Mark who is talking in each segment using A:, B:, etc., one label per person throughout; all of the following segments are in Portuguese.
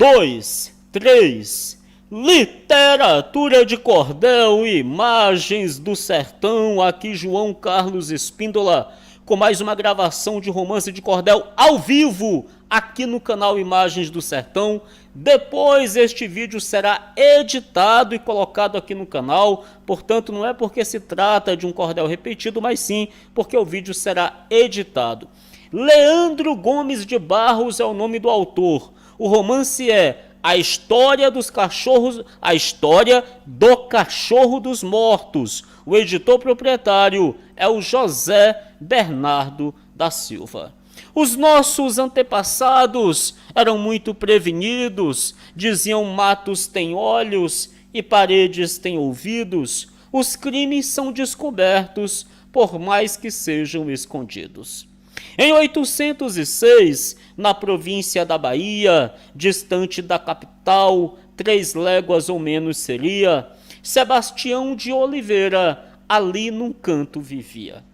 A: 2, 3. Literatura de cordel e imagens do sertão. Aqui João Carlos Espíndola com mais uma gravação de romance de cordel ao vivo aqui no canal Imagens do Sertão. Depois este vídeo será editado e colocado aqui no canal, portanto não é porque se trata de um cordel repetido, mas sim porque o vídeo será editado. Leandro Gomes de Barros é o nome do autor. O romance é A História dos Cachorros, A História do Cachorro dos Mortos. O editor proprietário é o José Bernardo da Silva. Os nossos antepassados eram muito prevenidos, diziam: matos têm olhos e paredes têm ouvidos. Os crimes são descobertos, por mais que sejam escondidos. Em 806, na província da Bahia, distante da capital, 3 léguas ou menos seria, Sebastião de Oliveira ali num canto vivia.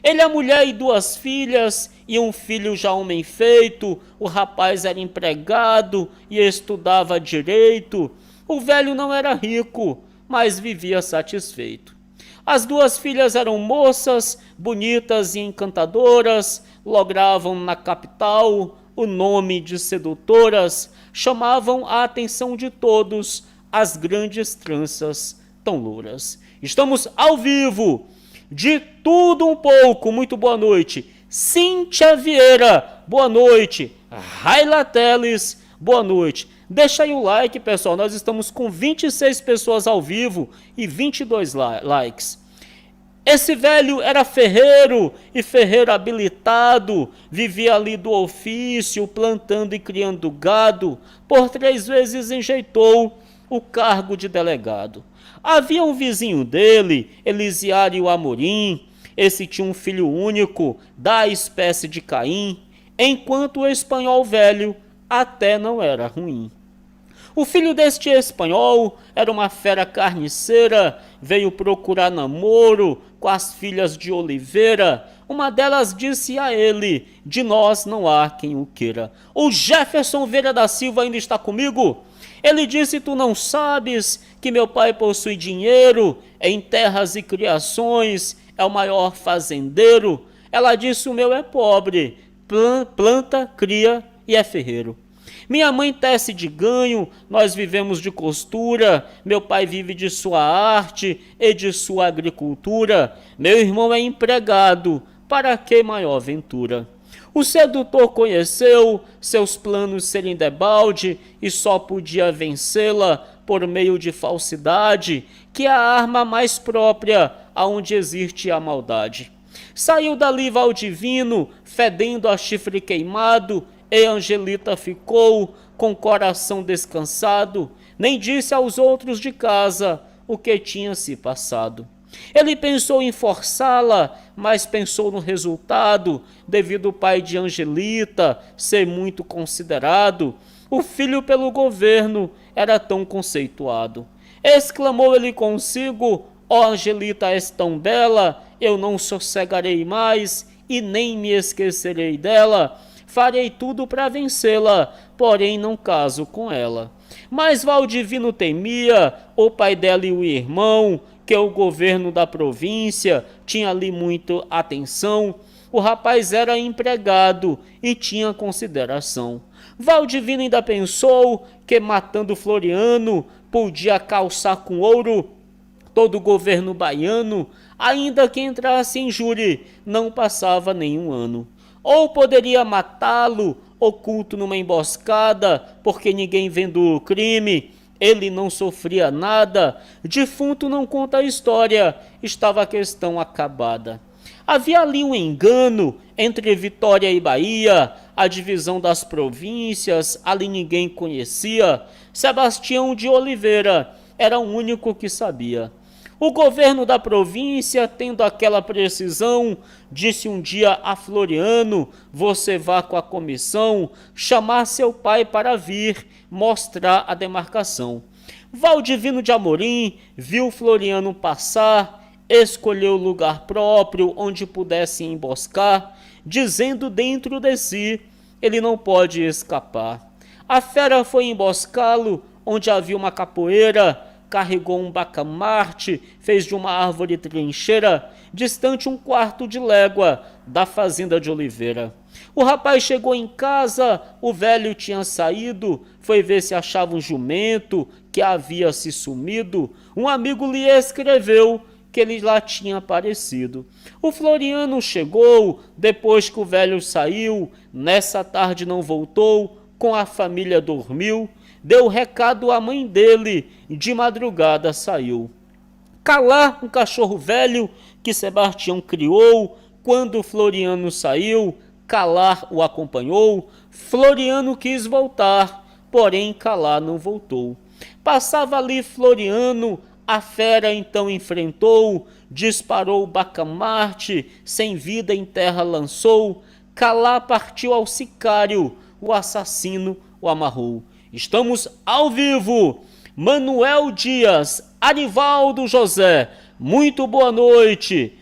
A: Ele, a mulher e 2 filhas, e um filho já homem feito. O rapaz era empregado e estudava direito. O velho não era rico, mas vivia satisfeito. As 2 filhas eram moças, bonitas e encantadoras, logravam na capital o nome de sedutoras, chamavam a atenção de todos as grandes tranças tão louras. Estamos ao vivo, de tudo um pouco. Muito boa noite. Cíntia Vieira, boa noite. Raila Teles, boa noite. Deixa aí o like, pessoal. Nós estamos com 26 pessoas ao vivo e 22 likes. Esse velho era ferreiro, e ferreiro habilitado, vivia ali do ofício, plantando e criando gado. Por 3 vezes enjeitou o cargo de delegado. Havia um vizinho dele, Elisiário Amorim. Esse tinha um filho único, da espécie de Caim, enquanto o espanhol velho até não era ruim. O filho deste espanhol era uma fera carniceira, veio procurar namoro com as filhas de Oliveira. Uma delas disse a ele: de nós não há quem o queira. O Jefferson Vieira da Silva ainda está comigo? Ele disse: tu não sabes que meu pai possui dinheiro em terras e criações, é o maior fazendeiro. Ela disse: o meu é pobre, planta, cria e é ferreiro. Minha mãe tece de ganho, nós vivemos de costura, meu pai vive de sua arte e de sua agricultura, meu irmão é empregado, para que maior ventura? O sedutor conheceu seus planos serem debalde e só podia vencê-la por meio de falsidade, que é a arma mais própria aonde existe a maldade. Saiu dali Valdivino, fedendo a chifre queimado, e Angelita ficou com coração descansado, nem disse aos outros de casa o que tinha se passado. Ele pensou em forçá-la, mas pensou no resultado, devido ao pai de Angelita ser muito considerado. O filho pelo governo era tão conceituado. Exclamou ele consigo: ó Angelita, és tão bela, eu não sossegarei mais e nem me esquecerei dela. Farei tudo para vencê-la, porém não caso com ela. Mas Valdivino temia o pai dela e o irmão, que o governo da província tinha ali muito atenção. O rapaz era empregado e tinha consideração. Valdivino ainda pensou que matando Floriano podia calçar com ouro todo o governo baiano, ainda que entrasse em júri, não passava nenhum ano. Ou poderia matá-lo oculto numa emboscada, porque ninguém vendo o crime, ele não sofria nada. Defunto não conta a história, estava a questão acabada. Havia ali um engano entre Vitória e Bahia, a divisão das províncias, ali ninguém conhecia. Sebastião de Oliveira era o único que sabia. O governo da província, tendo aquela precisão, disse um dia a Floriano: você vá com a comissão chamar seu pai para vir mostrar a demarcação. Valdivino de Amorim viu Floriano passar, escolheu o lugar próprio onde pudesse emboscar, dizendo dentro de si: ele não pode escapar. A fera foi emboscá-lo onde havia uma capoeira, carregou um bacamarte, fez de uma árvore trincheira, distante 1/4 de légua da fazenda de Oliveira. O rapaz chegou em casa, o velho tinha saído, foi ver se achava um jumento que havia se sumido. Um amigo lhe escreveu que ele lá tinha aparecido. O Floriano chegou, depois que o velho saiu, nessa tarde não voltou, com a família dormiu, deu recado à mãe dele, de madrugada saiu. Calar, um cachorro velho que Sebastião criou, quando Floriano saiu, Calar o acompanhou, Floriano quis voltar, porém Calar não voltou. Passava ali Floriano, a fera então enfrentou, disparou o bacamarte, sem vida em terra lançou, Calar partiu ao sicário, o assassino o amarrou. Estamos ao vivo, Manuel Dias, Arivaldo José, muito boa noite,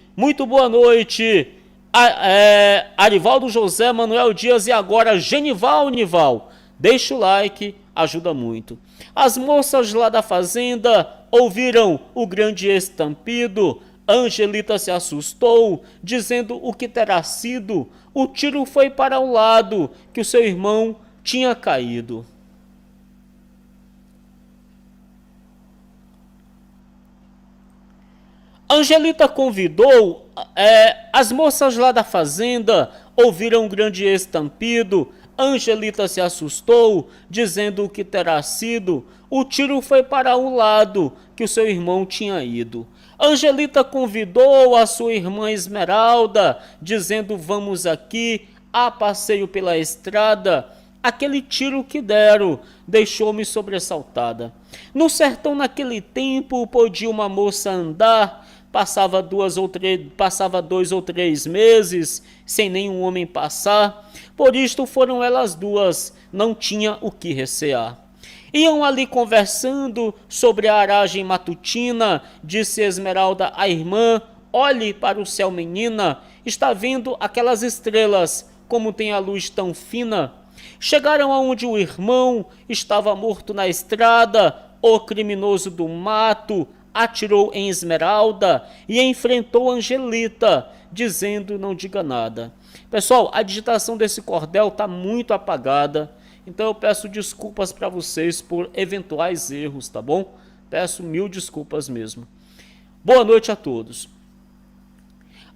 A: Arivaldo José, Manuel Dias e agora Genival Nival. Deixa o like, ajuda muito. As moças lá da fazenda ouviram o grande estampido. Angelita se assustou, dizendo o que terá sido. O tiro foi para o lado que o seu irmão tinha caído. Angelita convidou, as moças lá da fazenda ouviram um grande estampido. Angelita se assustou, dizendo o que terá sido. O tiro foi para o lado que o seu irmão tinha ido. Angelita convidou a sua irmã Esmeralda, dizendo: vamos aqui, a passeio pela estrada. Aquele tiro que deram deixou-me sobressaltada. No sertão naquele tempo podia uma moça andar, passava 2 ou 3 meses sem nenhum homem passar. Por isto foram elas duas, não tinha o que recear. Iam ali conversando sobre a aragem matutina. Disse Esmeralda à irmã: olhe para o céu, menina, está vendo aquelas estrelas, como tem a luz tão fina? Chegaram aonde o irmão estava morto na estrada. O criminoso do mato atirou em Esmeralda e enfrentou Angelita, dizendo: não diga nada. Pessoal, a digitação desse cordel está muito apagada, então eu peço desculpas para vocês por eventuais erros, tá bom? Peço 1000 desculpas mesmo. Boa noite a todos.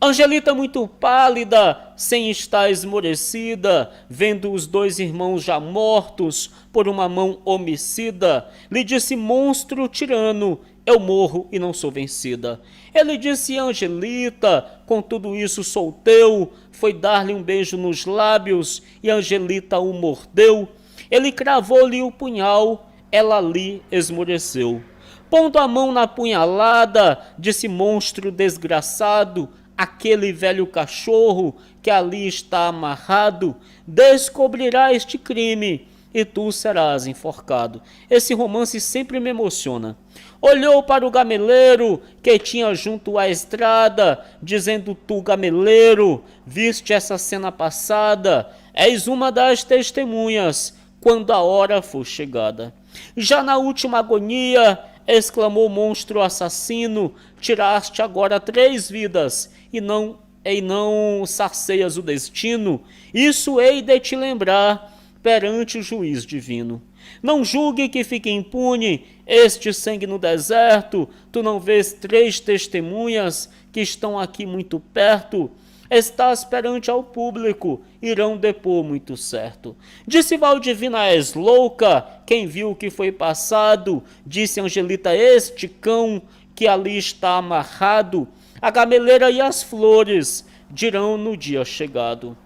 A: Angelita, muito pálida, sem estar esmorecida, vendo os 2 irmãos já mortos por uma mão homicida, lhe disse: monstro tirano, eu morro e não sou vencida. Ele disse: Angelita, com tudo isso sou teu. Foi dar-lhe um beijo nos lábios e Angelita o mordeu. Ele cravou-lhe o punhal, ela ali esmoreceu. Pondo a mão na punhalada, disse: monstro desgraçado, aquele velho cachorro que ali está amarrado descobrirá este crime e tu serás enforcado. Esse romance sempre me emociona. Olhou para o gameleiro que tinha junto à estrada, dizendo: tu, gameleiro, viste essa cena passada? És uma das testemunhas quando a hora for chegada. Já na última agonia, exclamou o monstro assassino: tiraste agora 3 vidas e não sarceias o destino. Isso hei de te lembrar perante o juiz divino. Não julgue que fique impune este sangue no deserto. Tu não vês 3 testemunhas que estão aqui muito perto? Estás perante ao público, irão depor muito certo. Disse Valdivina: és louca, quem viu o que foi passado? Disse Angelita: este cão que ali está amarrado, a gameleira e as flores dirão no dia chegado.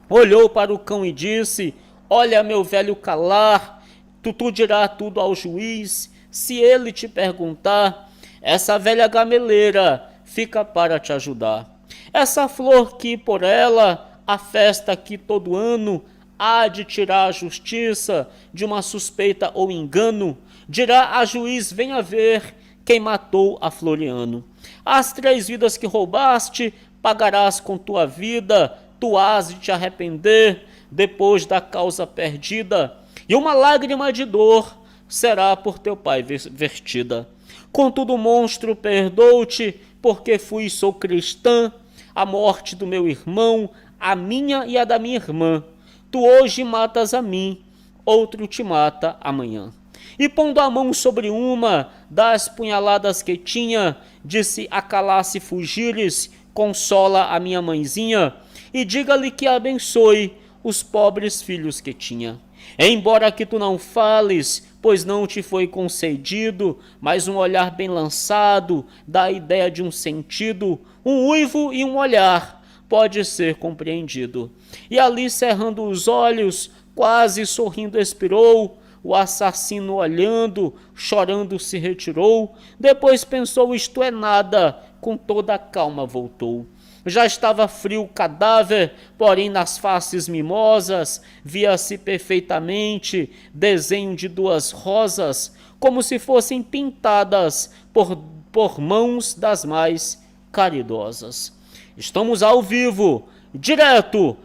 A: Olhou para o cão e disse: olha, meu velho Calar, tu dirá tudo ao juiz. Se ele te perguntar, essa velha gameleira fica para te ajudar. Essa flor que por ela a festa aqui todo ano há de tirar a justiça de uma suspeita ou engano. Dirá a juiz: venha ver quem matou a Floriano. As 3 vidas que roubaste pagarás com tua vida. Tu hás de te arrepender depois da causa perdida. e uma lágrima de dor será por teu pai vertida. Contudo, monstro, perdoo-te, porque fui e sou cristã, a morte do meu irmão, a minha e a da minha irmã. Tu hoje matas a mim, outro te mata amanhã. E pondo a mão sobre uma das punhaladas que tinha, disse: acalasse, fugires, consola a minha mãezinha, e diga-lhe que abençoe os pobres filhos que tinha. Embora que tu não fales, pois não te foi concedido, mas um olhar bem lançado dá a ideia de um sentido, um uivo e um olhar pode ser compreendido. E ali, cerrando os olhos, quase sorrindo, expirou. O assassino, olhando, chorando, se retirou. Depois pensou: isto é nada, com toda a calma voltou. Já estava frio o cadáver, porém nas faces mimosas via-se perfeitamente desenho de duas rosas, como se fossem pintadas por mãos das mais caridosas. Estamos ao vivo, direto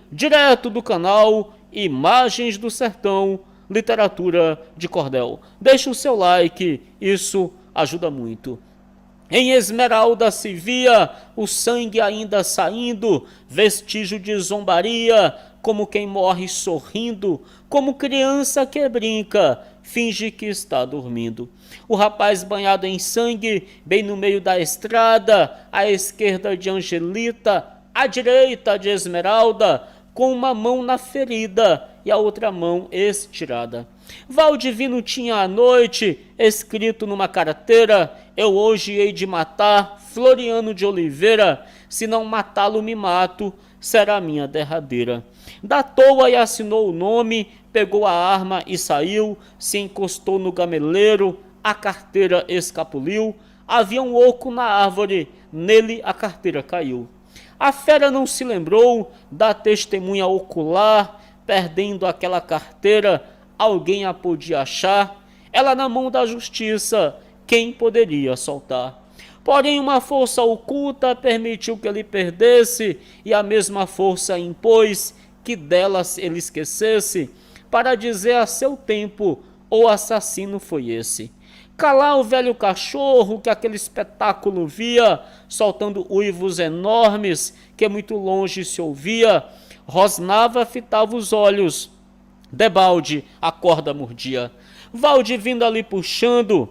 A: do canal Imagens do Sertão, Literatura de Cordel. Deixe o seu like, isso ajuda muito. Em Esmeralda se via o sangue ainda saindo, vestígio de zombaria, como quem morre sorrindo, como criança que brinca, finge que está dormindo. O rapaz banhado em sangue, bem no meio da estrada, à esquerda de Angelita, à direita de Esmeralda, com uma mão na ferida e a outra mão estirada. Valdivino tinha à noite escrito numa carteira: eu hoje hei de matar Floriano de Oliveira, se não matá-lo me mato, será a minha derradeira. Datou-a e assinou o nome, pegou a arma e saiu, se encostou no gameleiro, a carteira escapuliu, havia um oco na árvore, nele a carteira caiu. A fera não se lembrou da testemunha ocular, perdendo aquela carteira, alguém a podia achar, ela na mão da justiça, quem poderia soltar? Porém, uma força oculta permitiu que ele perdesse, e a mesma força impôs que delas ele esquecesse, para dizer a seu tempo: o assassino foi esse. Calar o velho cachorro que aquele espetáculo via, soltando uivos enormes que muito longe se ouvia, rosnava, fitava os olhos, debalde a corda mordia. Valdivino ali puxando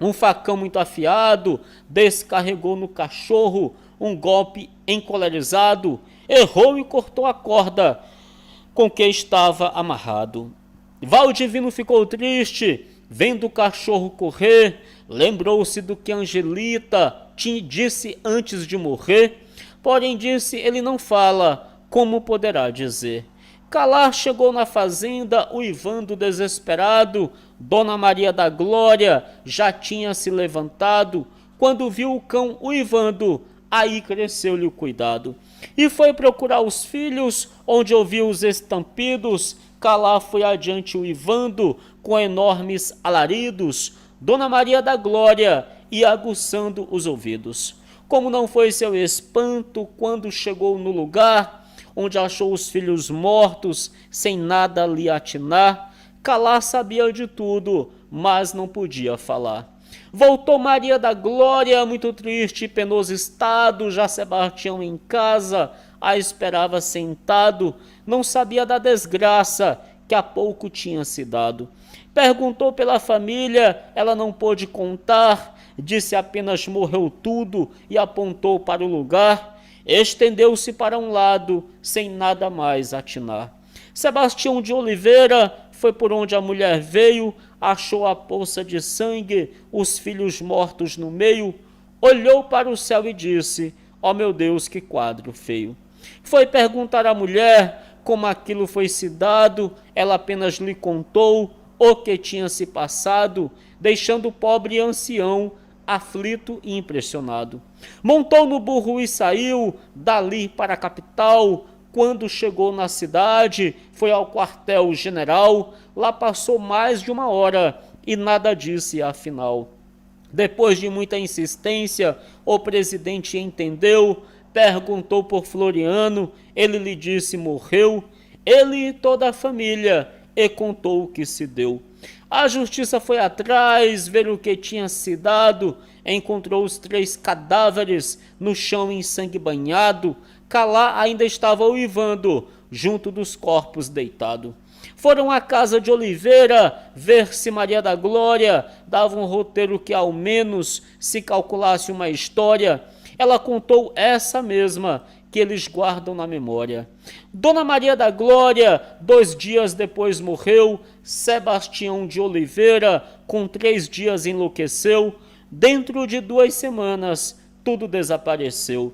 A: um facão muito afiado, descarregou no cachorro um golpe encolerizado, errou e cortou a corda com que estava amarrado. Valdivino ficou triste, vendo o cachorro correr, lembrou-se do que Angelita disse antes de morrer, porém disse: ele não fala, como poderá dizer? Calar chegou na fazenda, uivando desesperado. Dona Maria da Glória já tinha se levantado. Quando viu o cão uivando, aí cresceu-lhe o cuidado. E foi procurar os filhos, onde ouviu os estampidos. Calar foi adiante uivando, com enormes alaridos. Dona Maria da Glória ia aguçando os ouvidos. Como não foi seu espanto quando chegou no lugar onde achou os filhos mortos, sem nada lhe atinar. Calar sabia de tudo, mas não podia falar. Voltou Maria da Glória, muito triste e penoso estado. Já Sebastião em casa a esperava sentado, não sabia da desgraça que há pouco tinha se dado. Perguntou pela família, ela não pôde contar, disse apenas: morreu tudo, e apontou para o lugar. Estendeu-se para um lado, sem nada mais atinar. Sebastião de Oliveira foi por onde a mulher veio, achou a poça de sangue, os filhos mortos no meio, olhou para o céu e disse: ó meu Deus, que quadro feio. Foi perguntar à mulher como aquilo foi se dado, ela apenas lhe contou o que tinha se passado, deixando o pobre ancião aflito e impressionado. Montou no burro e saiu dali para a capital. Quando chegou na cidade, foi ao quartel-general. Lá passou mais de uma hora e nada disse afinal. Depois de muita insistência, o presidente entendeu, perguntou por Floriano, ele lhe disse: morreu, ele e toda a família, e contou o que se deu. A justiça foi atrás, ver o que tinha se dado, encontrou os 3 cadáveres no chão em sangue banhado. Calá ainda estava uivando, junto dos corpos deitado. Foram à casa de Oliveira, ver se Maria da Glória dava um roteiro que ao menos se calculasse uma história. Ela contou essa mesma, que eles guardam na memória. Dona Maria da Glória, 2 dias depois morreu. Sebastião de Oliveira, com 3 dias enlouqueceu. Dentro de 2 semanas, tudo desapareceu.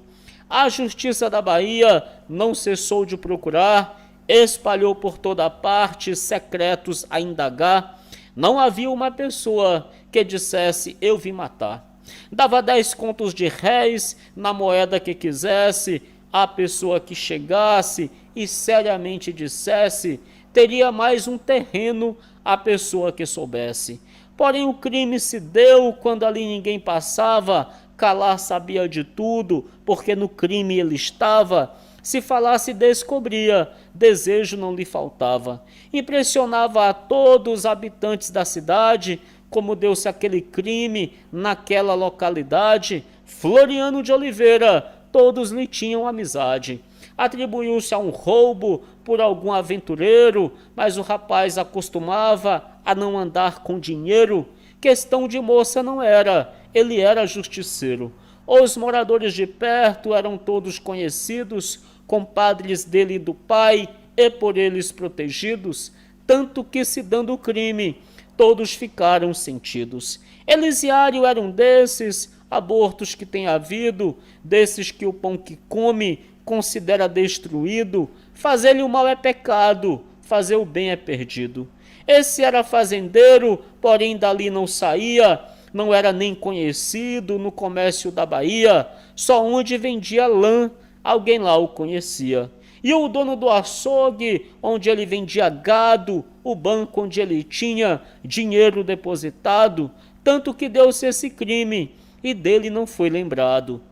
A: A Justiça da Bahia não cessou de procurar, espalhou por toda parte secretos a indagar. Não havia uma pessoa que dissesse: eu vim matar. Dava 10 contos de réis na moeda que quisesse. A pessoa que chegasse e seriamente dissesse, teria mais um terreno a pessoa que soubesse. Porém o crime se deu quando ali ninguém passava. Calá sabia de tudo, porque no crime ele estava. Se falasse descobria, desejo não lhe faltava. Impressionava a todos os habitantes da cidade, como deu-se aquele crime naquela localidade. Floriano de Oliveira, todos lhe tinham amizade. Atribuiu-se a um roubo por algum aventureiro, mas o rapaz acostumava a não andar com dinheiro. Questão de moça não era, ele era justiceiro. Os moradores de perto eram todos conhecidos, compadres dele e do pai, e por eles protegidos, tanto que, se dando o crime, todos ficaram sentidos. Elisiário era um desses abortos que tem havido, desses que o pão que come considera destruído. Fazer-lhe o mal é pecado, fazer o bem é perdido. Esse era fazendeiro, porém dali não saía, não era nem conhecido no comércio da Bahia, só onde vendia lã, alguém lá o conhecia. E o dono do açougue, onde ele vendia gado, o banco onde ele tinha dinheiro depositado, tanto que deu-se esse crime, e dele não foi lembrado.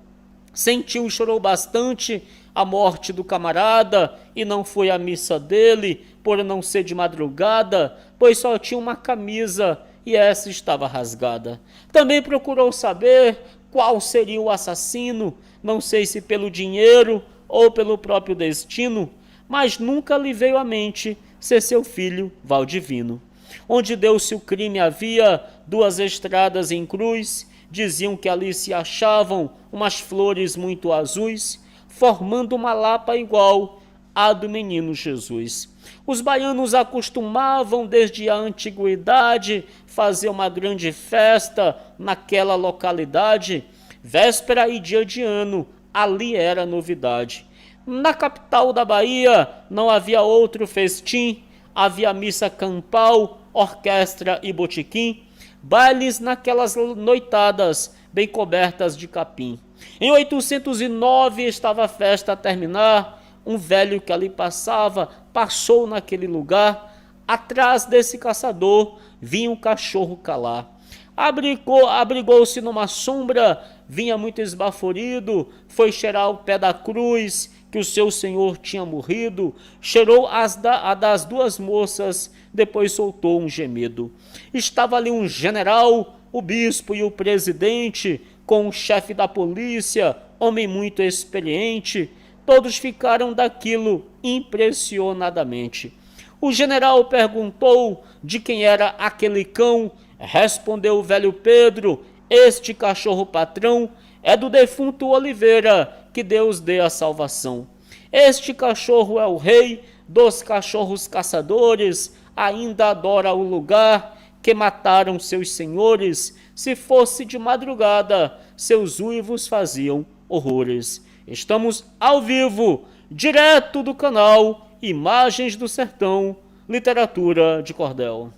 A: Sentiu e chorou bastante a morte do camarada, e não foi à missa dele, por não ser de madrugada, pois só tinha uma camisa, e essa estava rasgada. Também procurou saber qual seria o assassino, não sei se pelo dinheiro ou pelo próprio destino, mas nunca lhe veio à mente ser seu filho Valdivino. Onde deu-se o crime havia 2 estradas em cruz, diziam que ali se achavam umas flores muito azuis, formando uma lapa igual à do menino Jesus. Os baianos acostumavam desde a antiguidade fazer uma grande festa naquela localidade, véspera e dia de ano, ali era novidade. Na capital da Bahia não havia outro festim, havia missa campal, orquestra e botequim, bailes naquelas noitadas bem cobertas de capim. Em 809 estava a festa a terminar, um velho que ali passou naquele lugar. Atrás desse caçador vinha um cachorro Calá. Abrigou-se numa sombra, vinha muito esbaforido, foi cheirar o pé da cruz que o seu senhor tinha morrido, cheirou a das 2 moças, depois soltou um gemido. Estava ali um general, o bispo e o presidente, com o chefe da polícia, homem muito experiente. Todos ficaram daquilo impressionadamente. O general perguntou de quem era aquele cão. Respondeu o velho Pedro: este cachorro patrão é do defunto Oliveira, que Deus dê a salvação. Este cachorro é o rei dos cachorros caçadores, ainda adora o lugar que mataram seus senhores. Se fosse de madrugada, seus uivos faziam horrores. Estamos ao vivo, direto do canal Imagens do Sertão, Literatura de Cordel.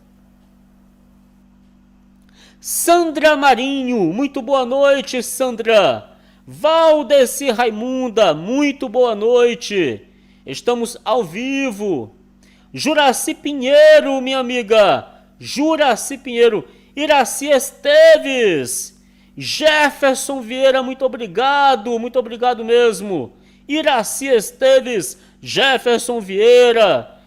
A: Sandra Marinho, muito boa noite, Sandra. Valdeci Raimunda, muito boa noite. Estamos ao vivo. Juraci Pinheiro, minha amiga. Juraci Pinheiro. Iraci Esteves. Jefferson Vieira, muito obrigado mesmo. Iraci Esteves, Jefferson Vieira.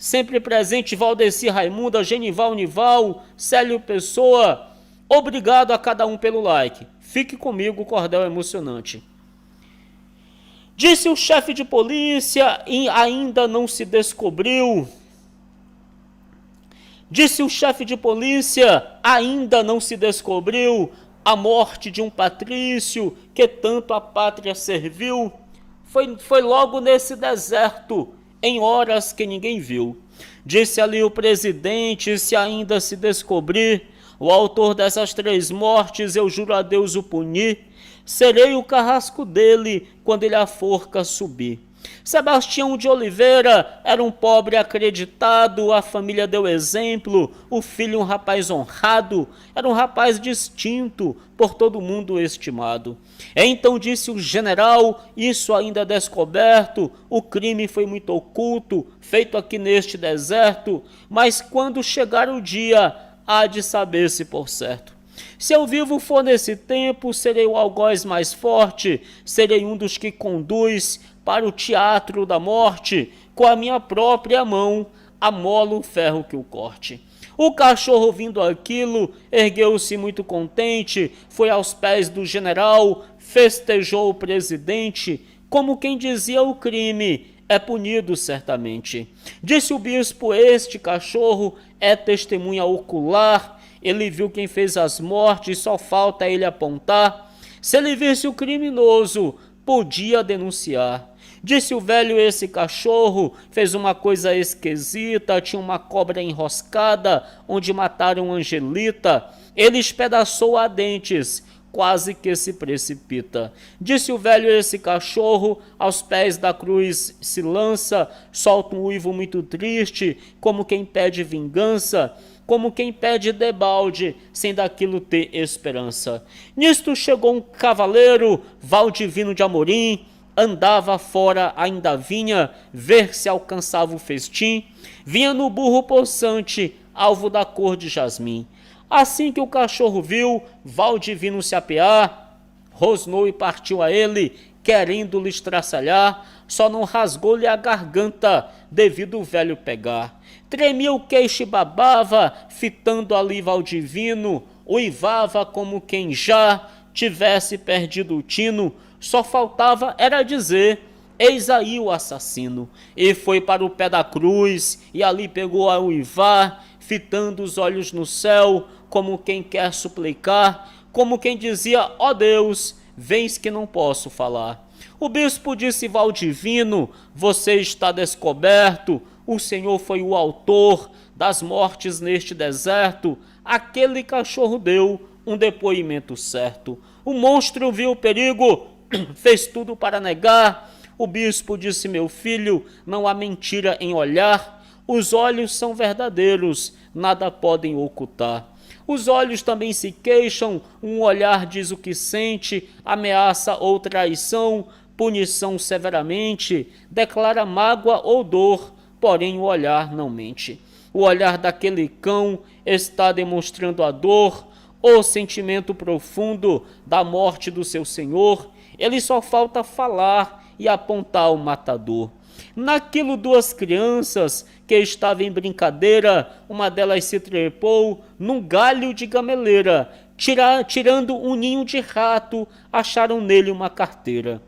A: Sempre presente Valdeci Raimunda, Genival Nival, Célio Pessoa. Obrigado a cada um pelo like. Fique comigo, o cordel é emocionante. Disse o chefe de polícia e ainda não se descobriu. Disse o chefe de polícia, ainda não se descobriu a morte de um patrício que tanto a pátria serviu. Foi logo nesse deserto, em horas que ninguém viu. Disse ali o presidente, se ainda se descobrir o autor dessas 3 mortes, eu juro a Deus o punir. Serei o carrasco dele quando ele a forca subir. Sebastião de Oliveira era um pobre acreditado, a família deu exemplo, o filho um rapaz honrado, era um rapaz distinto, por todo mundo estimado. Então disse o general, isso ainda descoberto, o crime foi muito oculto, feito aqui neste deserto, mas quando chegar o dia, há de saber-se por certo. Se eu vivo for nesse tempo, serei o algoz mais forte, serei um dos que conduz para o teatro da morte, com a minha própria mão, amolo o ferro que o corte. O cachorro, vindo aquilo, ergueu-se muito contente, foi aos pés do general, festejou o presidente, como quem dizia o crime é punido certamente. Disse o bispo, este cachorro é testemunha ocular, ele viu quem fez as mortes, só falta ele apontar. Se ele visse o criminoso, podia denunciar. Disse o velho, esse cachorro fez uma coisa esquisita, tinha uma cobra enroscada, onde mataram Angelita. Ele espedaçou a dentes, quase que se precipita. Disse o velho, esse cachorro aos pés da cruz se lança, solta um uivo muito triste, como quem pede vingança, como quem pede debalde, sem daquilo ter esperança. Nisto chegou um cavaleiro, Valdivino de Amorim, andava fora, ainda vinha, ver se alcançava o festim, vinha no burro possante, alvo da cor de jasmim. Assim que o cachorro viu Valdivino se apear, rosnou e partiu a ele, querendo lhe estraçalhar, só não rasgou-lhe a garganta, devido o velho pegar. Tremia o queixo e babava, fitando ali Valdivino, uivava como quem já tivesse perdido o tino, só faltava era dizer, eis aí o assassino. E foi para o pé da cruz, e ali pegou a uivar, fitando os olhos no céu, como quem quer suplicar, como quem dizia, ó Deus, vens que não posso falar. O bispo disse, Valdivino, você está descoberto, o Senhor foi o autor das mortes neste deserto, aquele cachorro deu um depoimento certo. O monstro viu o perigo, fez tudo para negar. O bispo disse, meu filho, não há mentira em olhar, os olhos são verdadeiros, nada podem ocultar. Os olhos também se queixam, um olhar diz o que sente, ameaça ou traição, punição severamente, declara mágoa ou dor, porém o olhar não mente. O olhar daquele cão está demonstrando a dor, o sentimento profundo da morte do seu senhor, ele só falta falar e apontar o matador. Naquilo 2 crianças que estavam em brincadeira, uma delas se trepou num galho de gameleira, tirando um ninho de rato, acharam nele uma carteira.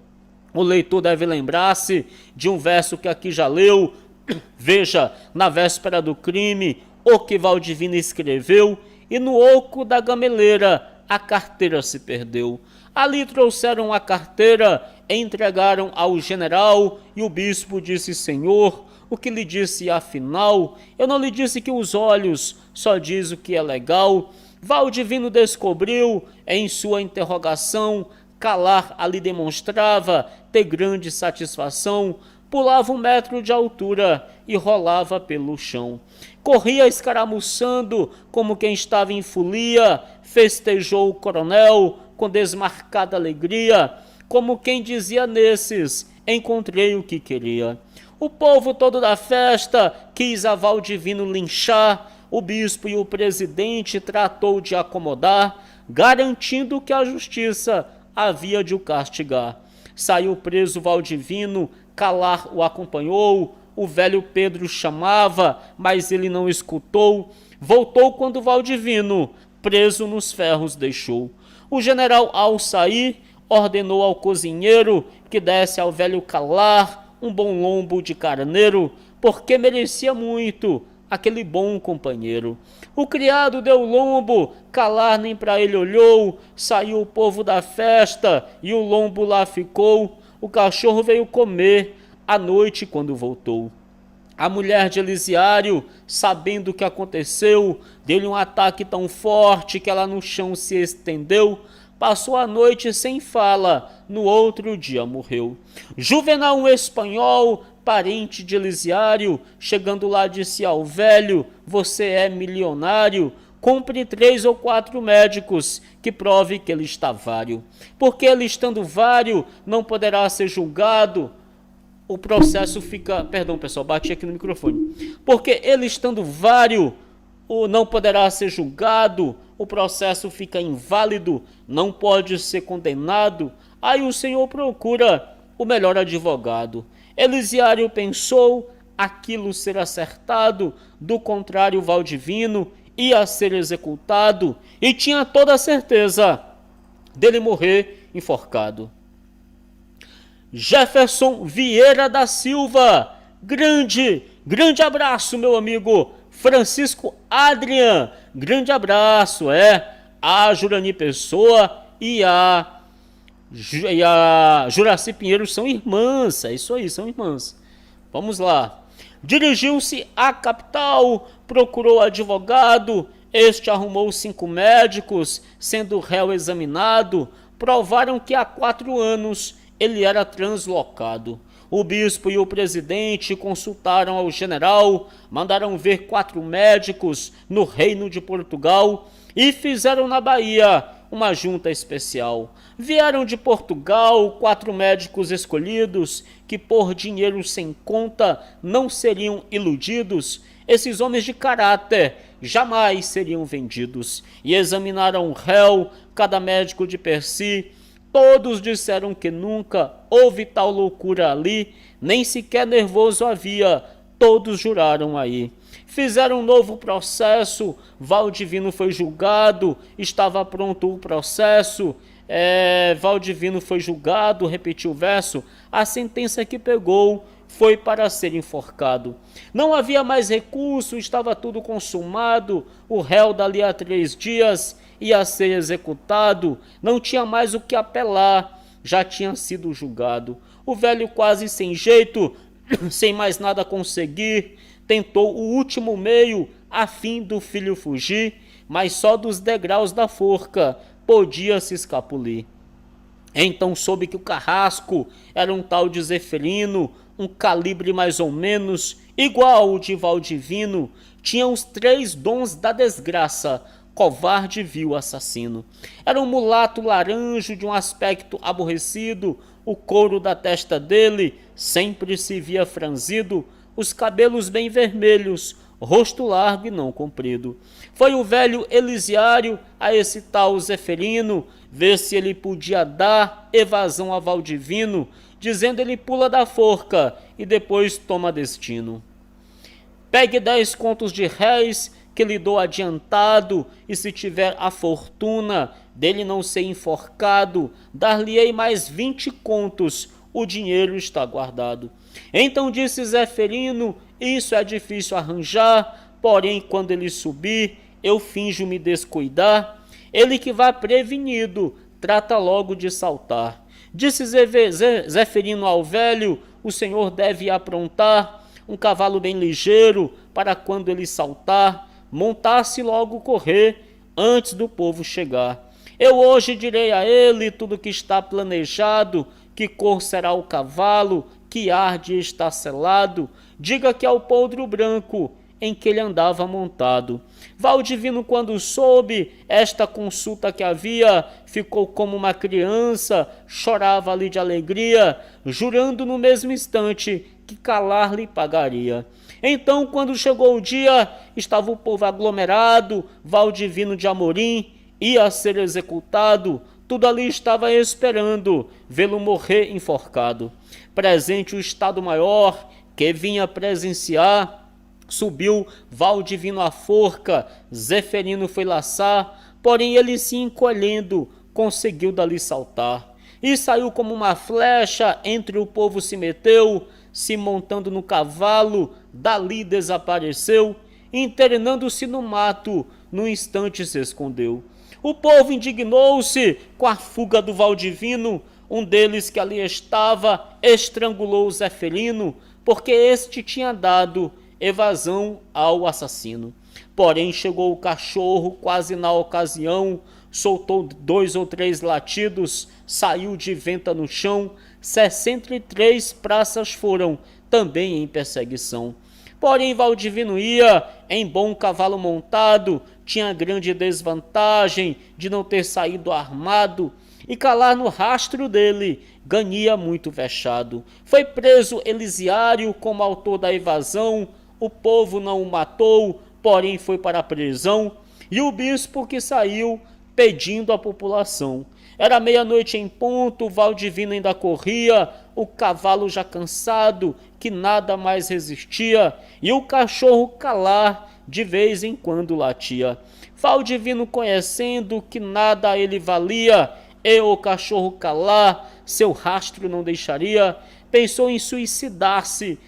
A: O leitor deve lembrar-se de um verso que aqui já leu. Veja, na véspera do crime, o que Valdivino escreveu, e no oco da gameleira a carteira se perdeu. Ali trouxeram a carteira, entregaram ao general, e o bispo disse, Senhor, o que lhe disse afinal? Eu não lhe disse que os olhos só diz o que é legal. Valdivino descobriu, em sua interrogação, calar ali demonstrava ter grande satisfação, pulava 1 metro de altura e rolava pelo chão. Corria escaramuçando como quem estava em folia, festejou o coronel com desmarcada alegria, como quem dizia nesses, encontrei o que queria. O povo todo da festa quis a Valdivino linchar, o bispo e o presidente tratou de acomodar, garantindo que a justiça havia de o castigar. Saiu preso Valdivino, calar o acompanhou, o velho Pedro chamava, mas ele não escutou. Voltou quando o Valdivino, preso nos ferros, deixou. O general, ao sair, ordenou ao cozinheiro que desse ao velho Calar um bom lombo de carneiro, porque merecia muito aquele bom companheiro. O criado deu lombo, Calar nem para ele olhou, saiu o povo da festa e o lombo lá ficou. O cachorro veio comer à noite quando voltou. A mulher de Elisiário, sabendo o que aconteceu, deu-lhe um ataque tão forte que ela no chão se estendeu. Passou a noite sem fala, no outro dia morreu. Juvenal, um espanhol, parente de Elisiário, chegando lá disse ao velho: você é milionário, compre 3 ou 4 médicos, que prove que ele está vário. Porque ele estando vário, não poderá ser julgado. O processo fica... Perdão, pessoal, bati aqui no microfone. Porque ele estando vário, não poderá ser julgado, o processo fica inválido, não pode ser condenado. Aí o senhor procura o melhor advogado. Elisiário pensou aquilo ser acertado, do contrário Valdivino ia ser executado e tinha toda a certeza dele morrer enforcado. Jefferson Vieira da Silva, grande abraço, meu amigo. Francisco Adrian, grande abraço, a Jurani Pessoa e a Juraci Pinheiro são irmãs, é isso aí, são irmãs. Vamos lá. Dirigiu-se à capital, procurou advogado, este arrumou 5 médicos, sendo o réu examinado, provaram que há 4 anos ele era translocado. O bispo e o presidente consultaram ao general, mandaram ver 4 médicos no Reino de Portugal e fizeram na Bahia uma junta especial. Vieram de Portugal 4 médicos escolhidos que por dinheiro sem conta não seriam iludidos. Esses homens de caráter jamais seriam vendidos. E examinaram o réu, cada médico de per si. Todos disseram que nunca houve tal loucura ali, nem sequer nervoso havia, todos juraram aí. Fizeram um novo processo, Valdivino foi julgado, estava pronto o processo, Valdivino foi julgado, repetiu o verso, a sentença que pegou foi para ser enforcado. Não havia mais recurso, estava tudo consumado, o réu dali a 3 dias ia ser executado, não tinha mais o que apelar, já tinha sido julgado. O velho, quase sem jeito, sem mais nada conseguir, tentou o último meio a fim do filho fugir, mas só dos degraus da forca podia se escapulir. Então soube que o carrasco era um tal de Zeferino, um calibre mais ou menos igual ao de Valdivino, tinha os 3 dons da desgraça, covarde vil assassino. Era um mulato laranjo de um aspecto aborrecido, o couro da testa dele sempre se via franzido, os cabelos bem vermelhos, rosto largo e não comprido. Foi o velho Elisiário a esse tal Zeferino ver se ele podia dar evasão a Valdivino, dizendo ele pula da forca e depois toma destino. Pegue 10 contos de réis que lhe dou adiantado, e se tiver a fortuna dele não ser enforcado, dar-lhe-ei mais 20 contos, o dinheiro está guardado. Então disse Zeferino, isso é difícil arranjar, porém quando ele subir, eu finjo me descuidar, ele que vá prevenido, trata logo de saltar. Disse Zeferino ao velho, o senhor deve aprontar um cavalo bem ligeiro, para quando ele saltar, montar-se logo correr, antes do povo chegar. Eu hoje direi a ele tudo que está planejado, que cor será o cavalo, que arde está selado, diga que é o podre branco, em que ele andava montado. Valdivino, quando soube esta consulta que havia, ficou como uma criança, chorava ali de alegria, jurando no mesmo instante que Calar lhe pagaria. Então, quando chegou o dia, estava o povo aglomerado, Valdivino de Amorim ia ser executado, tudo ali estava esperando vê-lo morrer enforcado. Presente o Estado-Maior, que vinha presenciar. Subiu Valdivino à forca, Zeferino foi laçar, porém ele se encolhendo, conseguiu dali saltar. E saiu como uma flecha, entre o povo se meteu, se montando no cavalo, dali desapareceu, internando-se no mato, no instante se escondeu. O povo indignou-se com a fuga do Valdivino, um deles que ali estava estrangulou o Zeferino, porque este tinha dado evasão ao assassino. Porém chegou o cachorro quase na ocasião, soltou 2 ou 3 latidos, saiu de venta no chão, 63 praças foram também em perseguição. Porém Valdivino ia em bom cavalo montado, tinha grande desvantagem de não ter saído armado, e calar no rastro dele ganhia muito vexado. Foi preso Elisiário como autor da evasão, o povo não o matou, porém foi para a prisão, e o bispo que saiu pedindo à população. Era meia-noite em ponto, Valdivino ainda corria, o cavalo já cansado, que nada mais resistia, e o cachorro calar de vez em quando latia. Valdivino, conhecendo que nada a ele valia, e o cachorro calar, seu rastro não deixaria, pensou em suicidar-se,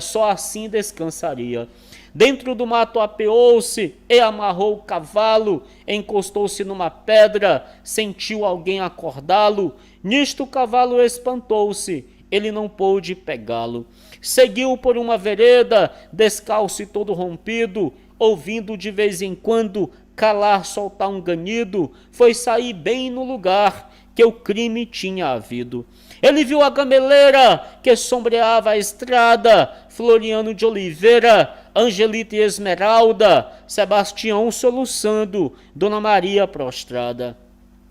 A: só assim descansaria. Dentro do mato apeou-se e amarrou o cavalo, encostou-se numa pedra, sentiu alguém acordá-lo. Nisto o cavalo espantou-se, ele não pôde pegá-lo. Seguiu por uma vereda, descalço e todo rompido, ouvindo de vez em quando calar soltar um ganido, foi sair bem no lugar que o crime tinha havido. Ele viu a gameleira que sombreava a estrada, Floriano de Oliveira, Angelita e Esmeralda, Sebastião soluçando, Dona Maria prostrada.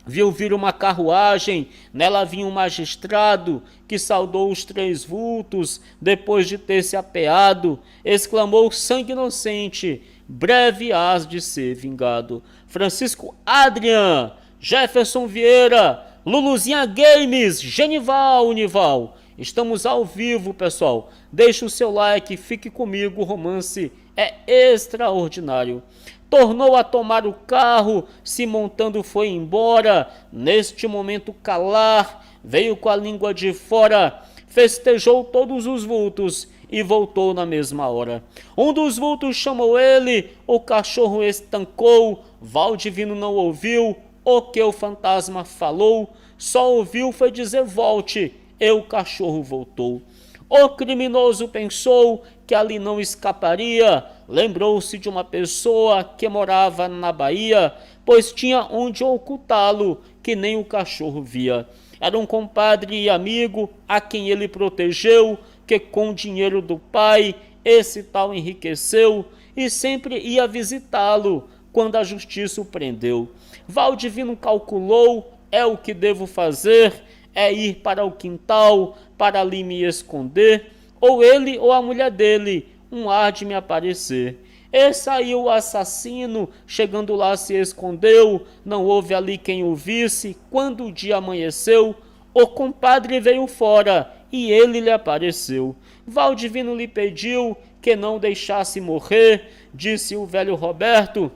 A: Viu vir uma carruagem, nela vinha um magistrado, que saudou os 3 vultos, depois de ter se apeado, exclamou sangue inocente, breve hás de ser vingado. Francisco Adrian, Jefferson Vieira, Luluzinha Games, Genival, Unival. Estamos ao vivo, pessoal. Deixe o seu like, fique comigo, o romance é extraordinário. Tornou a tomar o carro, se montando foi embora. Neste momento calar, veio com a língua de fora, festejou todos os vultos e voltou na mesma hora. Um dos vultos chamou ele, o cachorro estancou, Valdivino não ouviu o que o fantasma falou, só ouviu foi dizer volte, e o cachorro voltou. O criminoso pensou que ali não escaparia, lembrou-se de uma pessoa que morava na Bahia, pois tinha onde ocultá-lo, que nem o cachorro via. Era um compadre e amigo a quem ele protegeu, que com o dinheiro do pai esse tal enriqueceu e sempre ia visitá-lo quando a justiça o prendeu. Valdivino calculou, é o que devo fazer, é ir para o quintal, para ali me esconder, ou ele ou a mulher dele, um ar de me aparecer. E saiu o assassino, chegando lá se escondeu, não houve ali quem o visse, quando o dia amanheceu, o compadre veio fora e ele lhe apareceu. Valdivino lhe pediu que não deixasse morrer, disse o velho Roberto,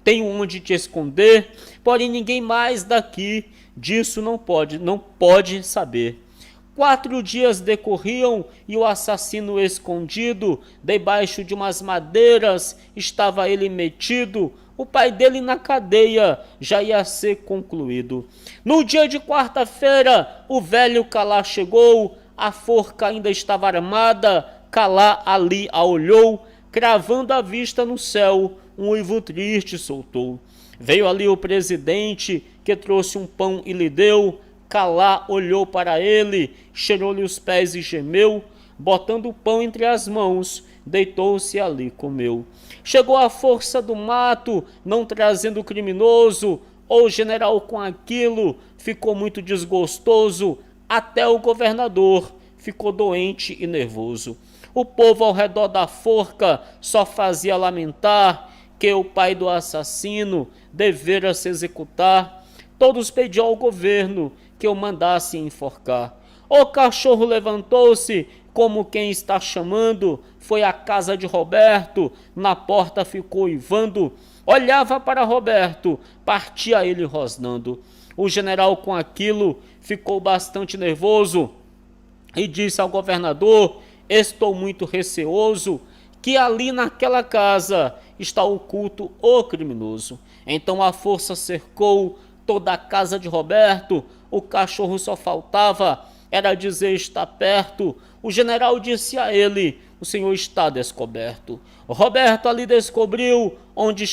A: tenho onde te esconder, porém ninguém mais daqui disso não pode saber. 4 dias decorriam e o assassino escondido, debaixo de umas madeiras, estava ele metido, o pai dele na cadeia já ia ser concluído. No dia de quarta-feira, o velho Calá chegou, a forca ainda estava armada, Calá ali a olhou, cravando a vista no céu, um uivo triste soltou. Veio ali o presidente, que trouxe um pão e lhe deu, Calá olhou para ele, cheirou-lhe os pés e gemeu, botando o pão entre as mãos, deitou-se ali comeu. Chegou a força do mato, não trazendo o criminoso, o general com aquilo ficou muito desgostoso, até o governador ficou doente e nervoso. O povo ao redor da forca só fazia lamentar que o pai do assassino devera se executar. Todos pediam ao governo que o mandasse enforcar. O cachorro levantou-se como quem está chamando, foi à casa de Roberto, na porta ficou uivando, olhava para Roberto, partia ele rosnando. O general com aquilo ficou bastante nervoso e disse ao governador: estou muito receoso que ali naquela casa está oculto o criminoso. Então a força cercou toda a casa de Roberto, o cachorro só faltava era dizer está perto. O general disse a ele: o senhor está descoberto. Roberto ali descobriu onde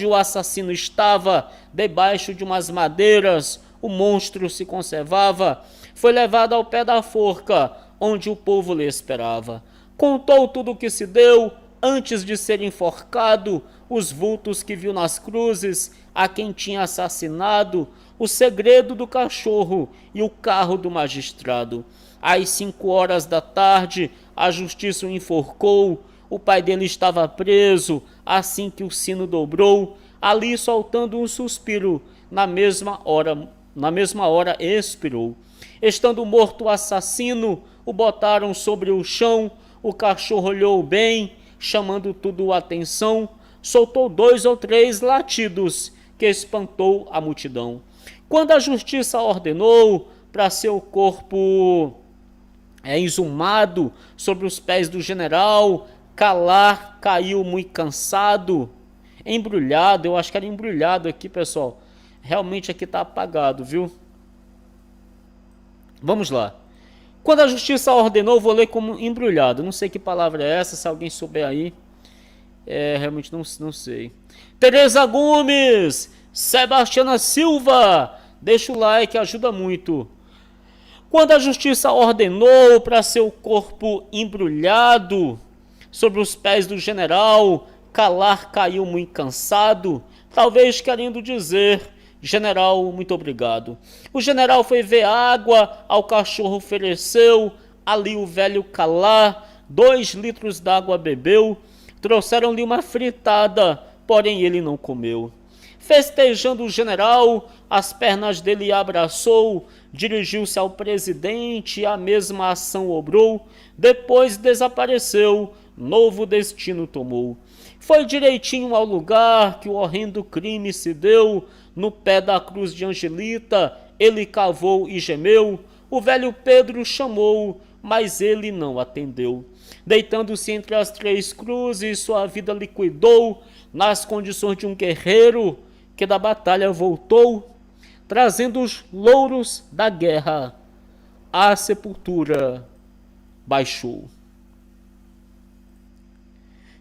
A: o assassino estava, debaixo de umas madeiras. O monstro se conservava. Foi levado ao pé da forca, onde o povo lhe esperava. Contou tudo o que se deu antes de ser enforcado, os vultos que viu nas cruzes, a quem tinha assassinado, o segredo do cachorro e o carro do magistrado. Às 5 horas da tarde, a justiça o enforcou. O pai dele estava preso, assim que o sino dobrou, ali soltando um suspiro, na mesma hora expirou. Estando morto o assassino, o botaram sobre o chão, o cachorro olhou bem, chamando tudo a atenção, soltou 2 ou 3 latidos, que espantou a multidão. Quando a justiça ordenou para seu corpo exumado sobre os pés do general, calar caiu muito cansado, embrulhado, eu acho que era embrulhado aqui, pessoal. Realmente aqui está apagado, viu? Vamos lá. Quando a justiça ordenou, vou ler como embrulhado. Não sei que palavra é essa, se alguém souber aí. Realmente não sei. Tereza Gomes, Sebastiana Silva, deixa o like, ajuda muito. Quando a justiça ordenou para seu corpo embrulhado sobre os pés do general, calar caiu muito cansado, talvez querendo dizer: general, muito obrigado. O general foi ver água, ao cachorro ofereceu, ali o velho calar, 2 litros d'água bebeu, trouxeram-lhe uma fritada, porém ele não comeu. Festejando o general, as pernas dele abraçou, dirigiu-se ao presidente, a mesma ação obrou, depois desapareceu, novo destino tomou. Foi direitinho ao lugar que o horrendo crime se deu, no pé da cruz de Angelita, ele cavou e gemeu, o velho Pedro chamou, mas ele não atendeu. Deitando-se entre as 3 cruzes, sua vida liquidou, nas condições de um guerreiro que da batalha voltou, trazendo os louros da guerra, a sepultura baixou.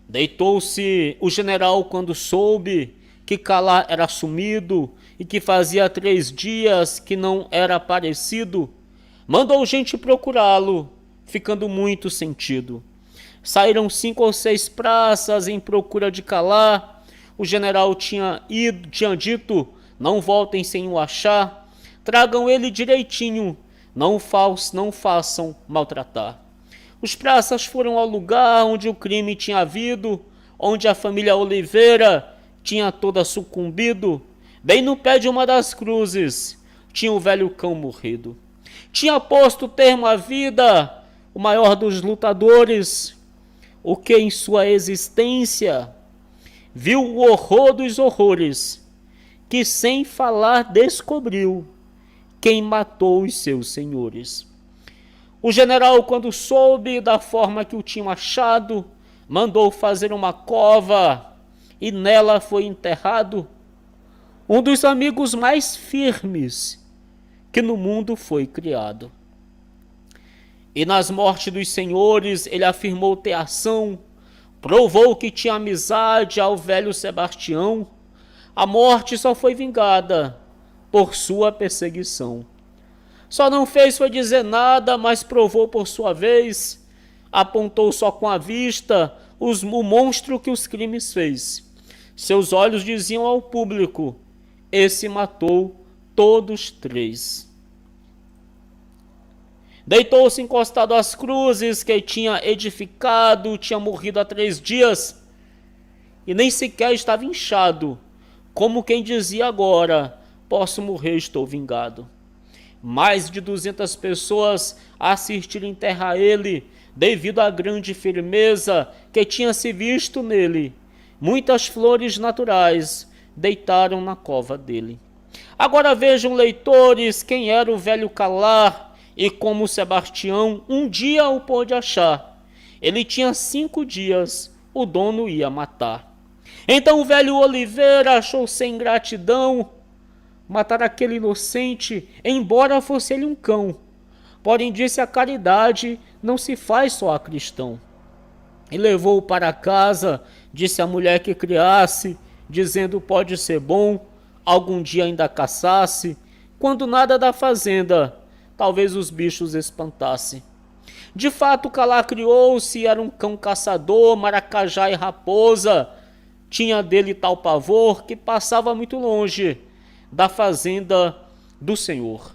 A: Deitou-se o general quando soube que calar era sumido e que fazia 3 dias que não era aparecido. Mandou gente procurá-lo, ficando muito sentido. Saíram 5 ou 6 praças em procura de calar. O general tinha dito: não voltem sem o achar. Tragam ele direitinho, não façam maltratar. Os praças foram ao lugar onde o crime tinha havido, onde a família Oliveira tinha toda sucumbido. Bem no pé de uma das cruzes tinha o velho cão morrido. Tinha posto termo à vida o maior dos lutadores, o que em sua existência viu o horror dos horrores, que sem falar descobriu quem matou os seus senhores. O general, quando soube da forma que o tinham achado, mandou fazer uma cova e nela foi enterrado um dos amigos mais firmes que no mundo foi criado. E nas mortes dos senhores ele afirmou ter ação, provou que tinha amizade ao velho Sebastião. A morte só foi vingada por sua perseguição. Só não fez foi dizer nada, mas provou por sua vez, apontou só com a vista o monstro que os crimes fez. Seus olhos diziam ao público: esse matou todos 3. Deitou-se encostado às cruzes que tinha edificado, tinha morrido há 3 dias, e nem sequer estava inchado, como quem dizia agora: posso morrer, estou vingado. Mais de 200 pessoas assistiram enterrar ele, devido à grande firmeza que tinha se visto nele. Muitas flores naturais deitaram na cova dele. Agora vejam, leitores, quem era o velho Calar e como Sebastião um dia o pôde achar. Ele tinha 5 dias, o dono ia matar. Então o velho Oliveira achou sem gratidão matar aquele inocente, embora fosse ele um cão. Porém disse: a caridade não se faz só a cristão. E levou-o para casa, disse à mulher que criasse, dizendo: pode ser bom, algum dia ainda caçasse, quando nada da fazenda, talvez os bichos espantasse. De fato, Calar criou-se, era um cão caçador, maracajá e raposa. Tinha dele tal pavor que passava muito longe da fazenda do Senhor.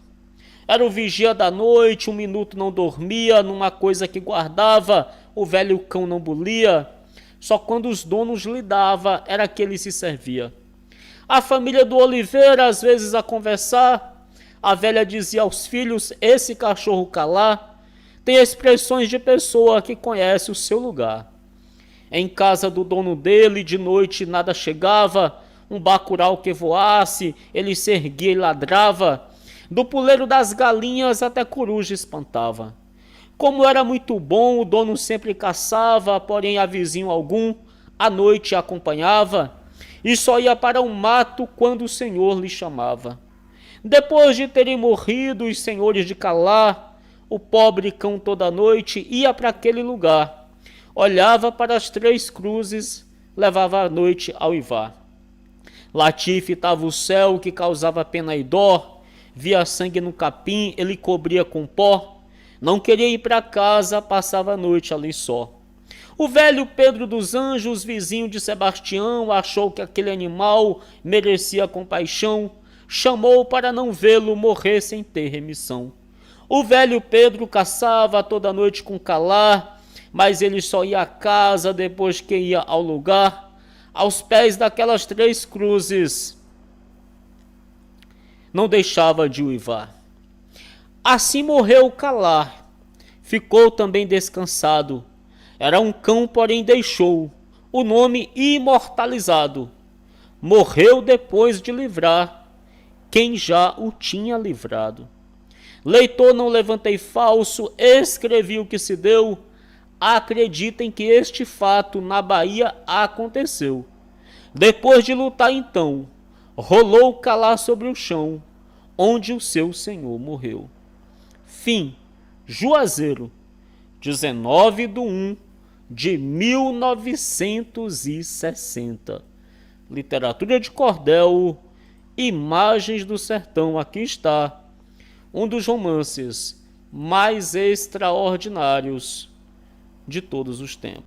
A: Era o vigia da noite, um minuto não dormia, numa coisa que guardava, o velho cão não bulia. Só quando os donos lhe dava, era que ele se servia. A família do Oliveira, às vezes a conversar, a velha dizia aos filhos: esse cachorro Calar tem expressões de pessoa que conhece o seu lugar. Em casa do dono dele, de noite nada chegava, um bacural que voasse, ele se erguia e ladrava, do puleiro das galinhas até coruja espantava. Como era muito bom, o dono sempre caçava, porém a vizinho algum à noite acompanhava, e só ia para o mato quando o senhor lhe chamava. Depois de terem morrido os senhores de Calar, o pobre cão toda noite ia para aquele lugar, olhava para as 3 cruzes, levava a noite ao uivar. Latia fitava o céu, que causava pena e dó, via sangue no capim, ele cobria com pó, não queria ir para casa, passava a noite ali só. O velho Pedro dos Anjos, vizinho de Sebastião, achou que aquele animal merecia compaixão, chamou para não vê-lo morrer sem ter remissão. O velho Pedro caçava toda noite com Calar, mas ele só ia a casa depois que ia ao lugar, aos pés daquelas 3 cruzes. Não deixava de uivar. Assim morreu Calar. Ficou também descansado. Era um cão, porém deixou o nome imortalizado. Morreu depois de livrar quem já o tinha livrado. Leitor, não levantei falso, escrevi o que se deu. Acreditem que este fato na Bahia aconteceu. Depois de lutar então, rolou Calar sobre o chão, onde o seu senhor morreu. Fim. Juazeiro, 19/1/1960. Literatura de cordel, Imagens do Sertão. Aqui está um dos romances mais extraordinários de todos os tempos.